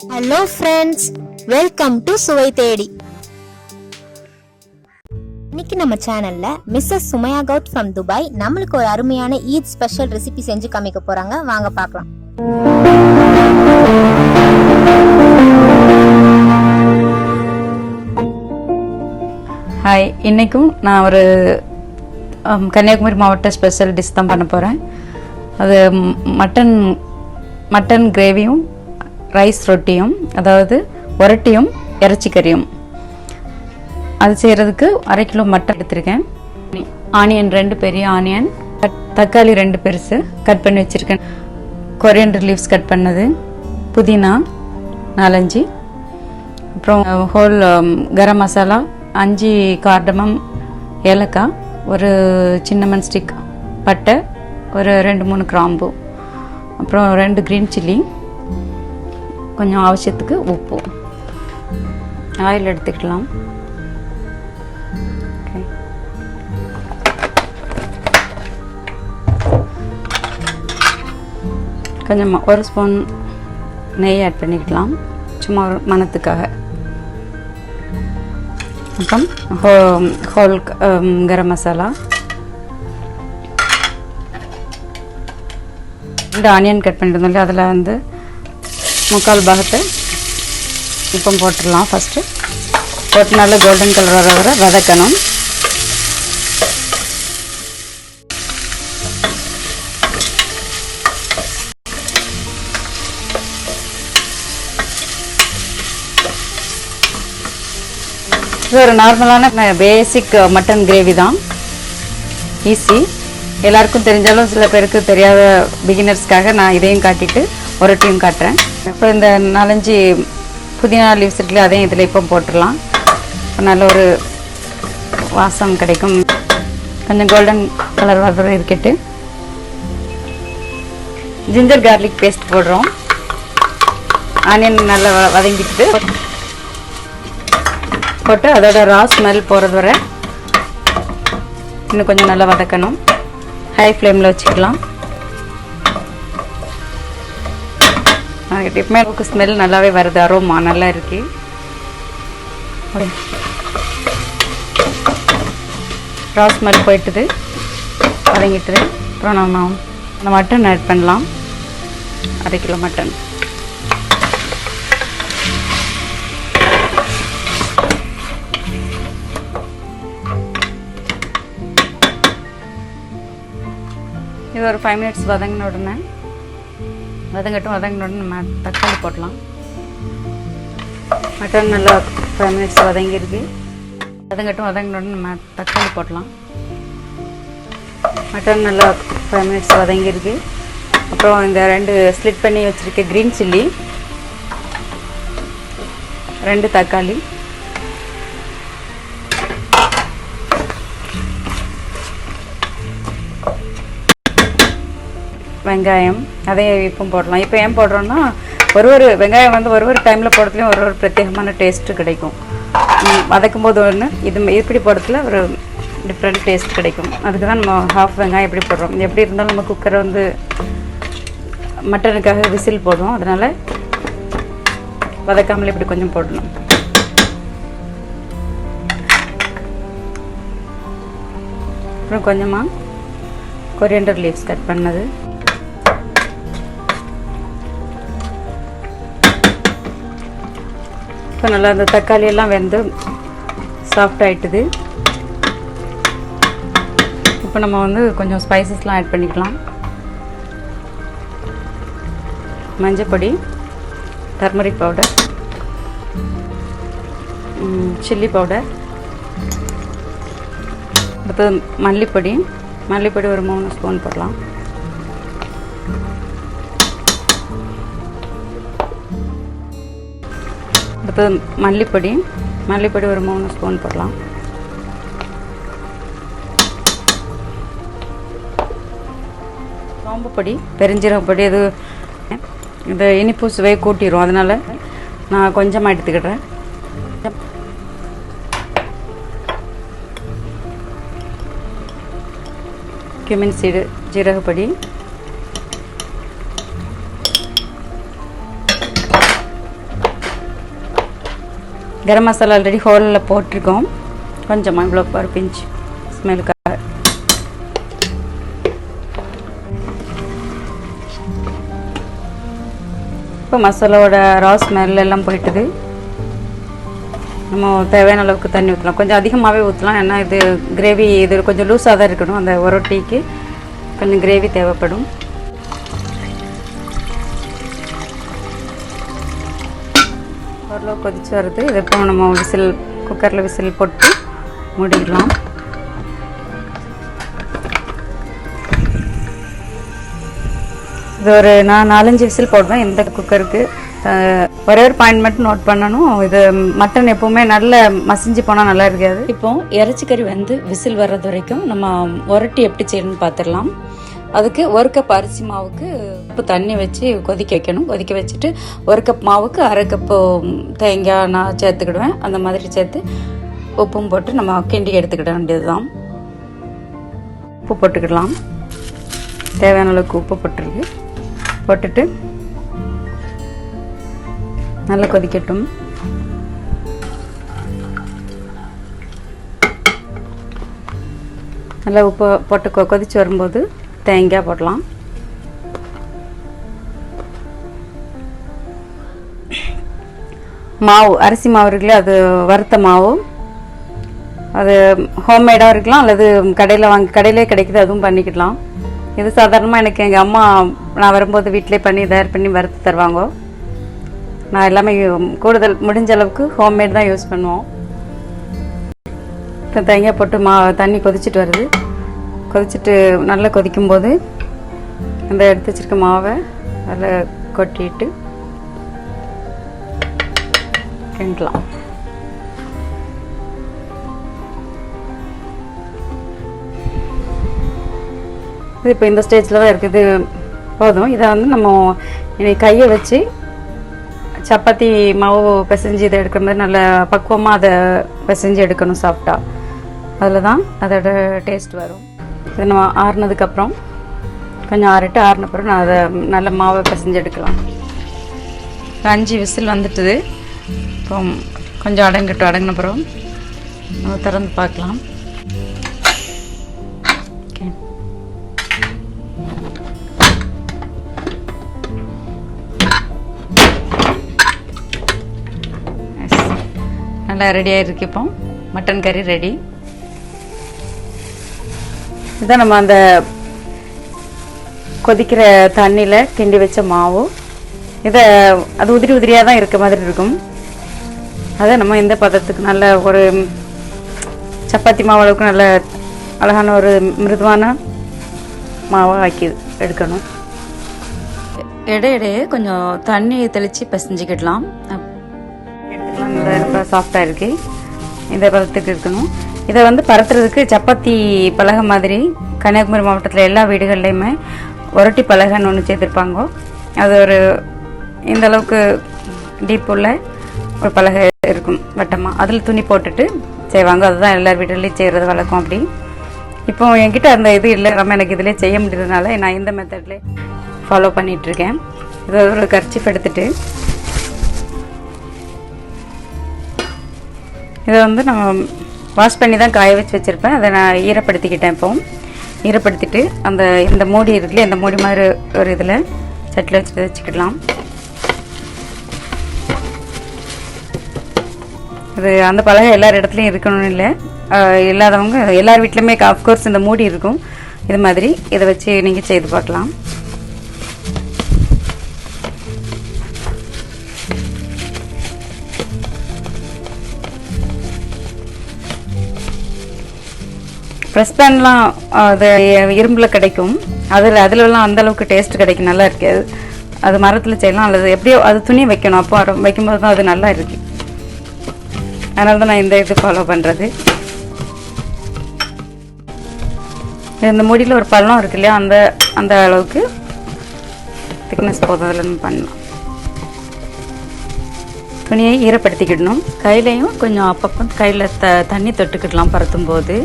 Hello friends, welcome to Suvai Thedi. இன்னைக்கு நம்ம சேனல்ல மிஸ்ஸஸ் சுமையா கவுட் from துபாய் நம்மளுக்கு ஒரு அருமையான ஈத் ஸ்பெஷல் ரெசிபி செஞ்சு காமிக்க போறாங்க. வாங்க பார்க்கலாம். ஹாய், இன்றைக்கும் நான் ஒரு கன்னியாகுமரி மாவட்ட ஸ்பெஷல் டிஷ் தான் பண்ண போகிறேன். அது மட்டன் கிரேவியும் ரைஸ் ரொட்டியும், அதாவது ஒரட்டியும் இறைச்சி கறியும். அது செய்கிறதுக்கு 1/2 கிலோ மட்டன் எடுத்திருக்கேன். ஆனியன் 2 பெரிய ஆனியன், தக்காளி 2 பெருசு கட் பண்ணி வச்சுருக்கேன். கொரியண்டர் லீவ்ஸ் கட் பண்ணது, புதினா 4-5, அப்புறம் ஹோல் கரம் மசாலா 5 கார்டமம், ஏலக்காய், ஒரு சின்னமன் ஸ்டிக் பட்டை, ஒரு 2-3 கிராம்பு, அப்புறம் 2 க்ரீன் சில்லி, கொஞ்சம் அவசியத்துக்கு உப்பு. ஆயில் எடுத்துக்கலாம். கொஞ்சம் 1 ஸ்பூன் நெய் ஆட் பண்ணிக்கலாம், சும்மா ஒரு மணத்துக்காக. அப்புறம் whole garam masala, 2 onion cut பண்ணிட்டு இல்லை, அதில் வந்து 3/4 பாகத்தை இப்போ போட்டுடலாம். ஃபஸ்ட்டு போட்டு நல்லா கோல்டன் கலர் வர வர வதக்கணும். இது ஒரு நார்மலான பேசிக் மட்டன் கிரேவி தான், ஈஸி, எல்லாருக்கும் தெரிஞ்சாலும் சில பேருக்கு தெரியாத பிகினர்ஸ்க்காக நான் இதையும் காட்டிட்டு ஒரட்டியும் காட்டுறேன். இப்போ இந்த 4-5 புதினா லீவ்ஸ் இருக்குல்ல, அதையும் இதில் இப்போ போட்டுடலாம். நல்ல ஒரு வாசம் கிடைக்கும். கொஞ்சம் கோல்டன் கலர் வர இருக்கட்டு. ஜிஞ்சர் கார்லிக் பேஸ்ட் போடுறோம். ஆனியன் நல்லா வதங்கிட்டு போட்டு அதோட ரா ஸ்மெல் போகிறது வரை இன்னும் கொஞ்சம் நல்லா வதக்கணும். ஹை ஃப்ளேமில் வச்சுக்கலாம். எப்பவுமே நமக்கு ஸ்மெல் நல்லாவே வருது, அரோமா நல்லா இருக்கு. ரா ஸ்மெல் போயிட்டுது, வதங்கிட்டுது. அப்புறம் நம்ம இந்த மட்டன் ஆட் பண்ணலாம். 1/2 கிலோ மட்டன். இது ஒரு 5 மினிட்ஸ் வதங்கின உடனே நம்ம தக்காளி போடலாம். மட்டன் நல்லா 5 மினிட்ஸ் வதங்கிருக்கு. வதங்கின உடனே நம்ம தக்காளி போடலாம். மட்டன் நல்லா 5 மினிட்ஸ் வதங்கிருக்கு. அப்புறம் இந்த 2 ஸ்லிட் பண்ணி வச்சுருக்க க்ரீன் சில்லி, 2 தக்காளி, வெங்காயம், அதையும் இப்போ போடலாம். இப்போ ஏன் போடுறோன்னா, ஒரு வெங்காயம் வந்து ஒரு டைமில் போடுறதுலையும் ஒரு பிரத்யேகமான டேஸ்ட்டு கிடைக்கும். வதக்கும் போது ஒன்று, இப்படி போடுறதுல ஒரு டிஃப்ரெண்ட் டேஸ்ட் கிடைக்கும். அதுக்கு தான் நம்ம ஹாஃப் வெங்காயம் எப்படி போடுறோம். எப்படி இருந்தாலும் நம்ம குக்கரை வந்து மட்டனுக்காக விசில் போடுவோம், அதனால் வதக்காமலே இப்படி கொஞ்சம் போடணும். அப்புறம் கொஞ்சமாக கொரியண்டர் லீவ்ஸ் கட் பண்ணது, இப்போ நல்லா அந்த தக்காளி எல்லாம் வெந்து சாஃப்ட் ஆகிட்டுது. இப்போ நம்ம வந்து கொஞ்சம் ஸ்பைசஸ்லாம் ஆட் பண்ணிக்கலாம். மஞ்சப்பொடி, டர்மரிக் பவுடர், சில்லி பவுடர், அடுத்தது மல்லிப்பொடி ஒரு 3 ஸ்பூன் போடலாம். அடுத்தது மல்லிப்பொடி ஒரு 3 ஸ்பூன் போடலாம். சோம்பு பொடி, பெருஞ்சீரக பொடி, இது இனிப்பு சுவை கூட்டிடும், அதனால் நான் கொஞ்சமாக எடுத்துக்கிடுறேன். cumin seed, ஜீரகப்பொடி, garam masala already ஹோலில் போட்டிருக்கோம். கொஞ்சமாக இவ்வளோ ஒரு பிஞ்ச் ஸ்மெல்லுக்காக. இப்போ மசாலாவோட ரா ஸ்மெல் எல்லாம் போயிட்டுது. நம்ம தேவையான அளவுக்கு தண்ணி ஊற்றலாம். கொஞ்சம் அதிகமாகவே ஊற்றலாம். ஏன்னா இது கிரேவி இது கொஞ்சம் லூஸாக தான் இருக்கணும். அந்த ரொட்டிக்கு கொஞ்சம் கிரேவி தேவைப்படும். ஓரளவு கொதிச்சு வருது. இது இப்போ நம்ம விசில் குக்கரில் விசில் போட்டு மூடிடலாம். இது ஒரு நான் 4-5 விசில் போடுவேன் இந்த குக்கருக்கு. ஒரே ஒரு பாயிண்ட் மட்டும் நோட் பண்ணணும். இது மட்டன் எப்போவுமே நல்ல மசிஞ்சு போனால் நல்லா இருக்காது. இப்போ இறைச்சிக்கறி வந்து விசில் வர்றது வரைக்கும் நம்ம ஒரட்டி எப்படி செய்யணும்னு பார்த்துடலாம். அதுக்கு 1 கப் அரிசி மாவுக்கு உப்பு தண்ணி வச்சு கொதிக்க வைக்கணும். கொதிக்க வச்சுட்டு 1 கப் மாவுக்கு 1/2 கப்பு தேங்காய் நான் சேர்த்துக்கிடுவேன். அந்த மாதிரி சேர்த்து உப்பும் போட்டு நம்ம கிண்டி எடுத்துக்கிட வேண்டியது தான். உப்பு போட்டுக்கிடலாம். தேவையான அளவுக்கு உப்பு போட்டுட்டு நல்லா கொதிக்கட்டும். நல்லா உப்பு போட்டு கொதிச்சு வரும்போது தேங்காய் போடலாம். மாவு அரிசி மாவு இருக்குல்ல, அது வறுத்த மாவு. அது ஹோம்மேடாக இருக்கலாம், அல்லது கடையிலே கிடைக்குது, அதுவும் பண்ணிக்கலாம். இது சாதாரணமாக எனக்கு எங்கள் அம்மா நான் வரும்போது வீட்டிலே தயார் பண்ணி வறுத்து தருவாங்க. நான் எல்லாமே கூடுதல் முடிஞ்ச அளவுக்கு ஹோம்மேட் தான் யூஸ் பண்ணுவோம். இப்போ தேங்காய் போட்டு தண்ணி கொதிச்சுட்டு வருது. கொதிச்சுட்டு நல்லா கொதிக்கும்போது அந்த எடுத்து வச்சிருக்க மாவை அதில் கொட்டிட்டு கிண்டலாம். இது இப்போ இந்த ஸ்டேஜில் தான் இருக்குது. போதும். இதை வந்து நம்ம கையை வச்சு சப்பாத்தி மாவு பிசைஞ்சு இதை எடுக்கிற மாதிரி நல்ல பக்குவமாக அதை பிசைஞ்சு எடுக்கணும் சாஃப்டாக. அதில் தான் அதோட டேஸ்ட் வரும். இது நம்ம ஆறுனதுக்கப்புறம் கொஞ்சம் ஆறினப்புறம் நான் அதை நல்ல மாவை பிசைஞ்சு எடுக்கலாம். 5 விசில் வந்துட்டுது. இப்போ கொஞ்சம் அடங்கினப்புறம் நம்ம திறந்து பார்க்கலாம். நல்லா ரெடியாக இருக்கு. இப்போ மட்டன் கறி ரெடி. இதான் நம்ம அந்த கொதிக்கிற தண்ணியில் கிண்டி வச்ச மாவு. இதை அது உதிரியாக தான் இருக்க மாதிரி இருக்கும். அதை நம்ம இந்த பதத்துக்கு நல்ல ஒரு சப்பாத்தி மாவு அளவுக்கு நல்ல அழகான ஒரு மிருதுவான மாவாக ஆக்கி எடுக்கணும். இடையிடையே கொஞ்சம் தண்ணி தெளித்து பிசைஞ்சிக்கிடலாம். ரொம்ப சாஃப்டாக இருக்குது. இந்த பதத்துக்கு இருக்கணும். இதை வந்து பரத்துறதுக்கு சப்பாத்தி பலகை மாதிரி கன்னியாகுமரி மாவட்டத்தில் எல்லா வீடுகள்லையுமே ஒரட்டி பலகைன்னு ஒன்று சேர்த்துருப்பாங்க. அது ஒரு இந்த அளவுக்கு டீப் உள்ள ஒரு பலகை இருக்கும் வட்டமாக. அதில் துணி போட்டுட்டு செய்வாங்க. அதுதான் எல்லார் வீடுகள்லையும் செய்கிறது வழக்கம். அப்படி இப்போ என்கிட்ட அந்த இது இல்லை, நம்ம எனக்கு இதிலே செய்ய முடியறதுனால நான் இந்த மெத்தட்லேயே ஃபாலோ பண்ணிகிட்ருக்கேன். இதை ஒரு கர்ச்சீஃப் எடுத்துட்டு இதை வந்து நம்ம வாஷ் பண்ணி தான் காய வச்சு வச்சுருப்பேன். அதை நான் ஈரப்படுத்திக்கிட்டேன். இப்போ ஈரப்படுத்திட்டு இந்த மூடி இருக்குல்ல, இந்த மூடி மாதிரி ஒரு இதில் சட்டில் வச்சுக்கிடலாம். இது அந்த பலகை எல்லார் இடத்துலையும் இருக்கணும்னு இல்லை. இல்லாதவங்க எல்லார் வீட்லையுமே ஆஃப்கோர்ஸ் இந்த மூடி இருக்கும். இது மாதிரி இதை வச்சு நீங்கள் செய்து பார்க்கலாம். ஃப்ரெஷ் பேன்லாம் அது இரும்பில் கிடைக்கும். அதிலலாம் அந்தளவுக்கு டேஸ்ட் கிடைக்கும், நல்லா இருக்காது. அது மரத்தில் செய்யலாம், அல்லது எப்படியோ அது துணி வைக்கணும். அப்போ வைக்கும்போது தான் அது நல்லா இருக்குது. அதனால தான் நான் இந்த இது ஃபாலோ பண்ணுறது. இந்த மூடியில் ஒரு பள்ளம் இருக்கு இல்லையா, அந்த அளவுக்கு திக்னஸ் போதும். அதில் நம்ம பண்ணலாம். துணியை ஈரப்படுத்திக்கிடணும். கையிலையும் கொஞ்சம் அப்பப்போ கையில் தண்ணி தொட்டுக்கிடலாம் பரத்தும் போது.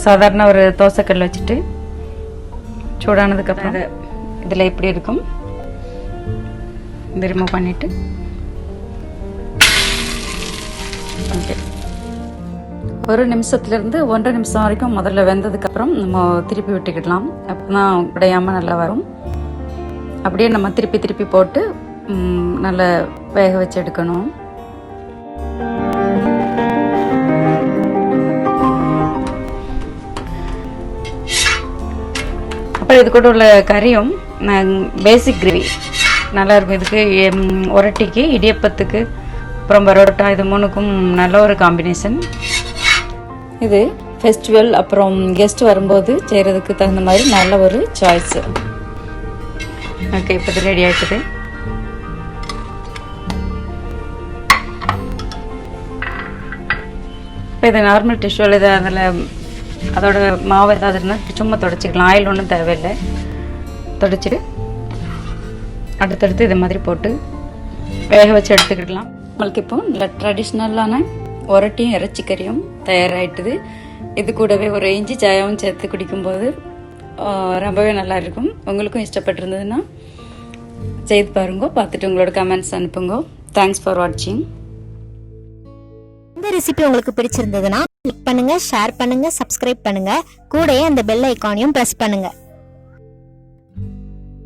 சாதாரண ஒரு தோசைக்கல் வச்சுட்டு சூடானதுக்கப்புறம் இதில் எப்படி இருக்கும் இது ரிமூவ் பண்ணிவிட்டு ஓகே, 1 நிமிஷத்துலேருந்து 1.5 நிமிஷம் வரைக்கும் முதல்ல வெந்ததுக்கப்புறம் நம்ம திருப்பி விட்டுக்கிடலாம். அப்போ தான் உடையாமல் நல்லா வரும். அப்படியே நம்ம திருப்பி போட்டு நல்லா வேக வச்சு எடுக்கணும். அப்புறம் இது கூட உள்ள கறியும் பேசிக் கிரேவி நல்லாயிருக்கும். இதுக்கு ஒரட்டிக்கு, இடியப்பத்துக்கு, அப்புறம் பரோட்டா, இது 3க்கும் நல்ல ஒரு காம்பினேஷன். இது ஃபெஸ்டிவல் அப்புறம் கெஸ்ட் வரும்போது செய்கிறதுக்கு தகுந்த மாதிரி நல்ல ஒரு சாய்ஸு. ஓகே, இப்போ இது ரெடி ஆகிடுது. இப்போ இது நார்மல் டிஷ்யூவில் இது அதில் அதோட மாவு ஏதாவது இருந்தால் சும்மா தொடச்சிக்கலாம். ஆயில் ஒன்றும் தேவையில்லை. தொடச்சிட்டு அடுத்தடுத்து இது மாதிரி போட்டு வேக வச்சு எடுத்துக்கிடலாம். நம்மளுக்கு இப்போ நல்ல ட்ரெடிஷ்னலான ஒரட்டியும் இறைச்சி கறியும் தயாராகிட்டுது. இது கூடவே ஒரு இஞ்சி சாயாவும் சேர்த்து குடிக்கும்போது ரொம்பவே நல்லா இருக்கும். உங்களுக்கும் இஷ்டப்பட்டிருந்ததுன்னா செய்து பாருங்க. பார்த்துட்டு உங்களோட கமெண்ட்ஸ் அனுப்புங்க. தேங்க்ஸ் ஃபார் வாட்சிங். இந்த ரெசிபி உங்களுக்கு பிடிச்சிருந்ததுன்னா லைக் பண்ணுங்க, ஷேர் பண்ணுங்க, சப்ஸ்கிரைப் பண்ணுங்க. கூடவே அந்த பெல் ஐகானையும் பிரஸ் பண்ணுங்க.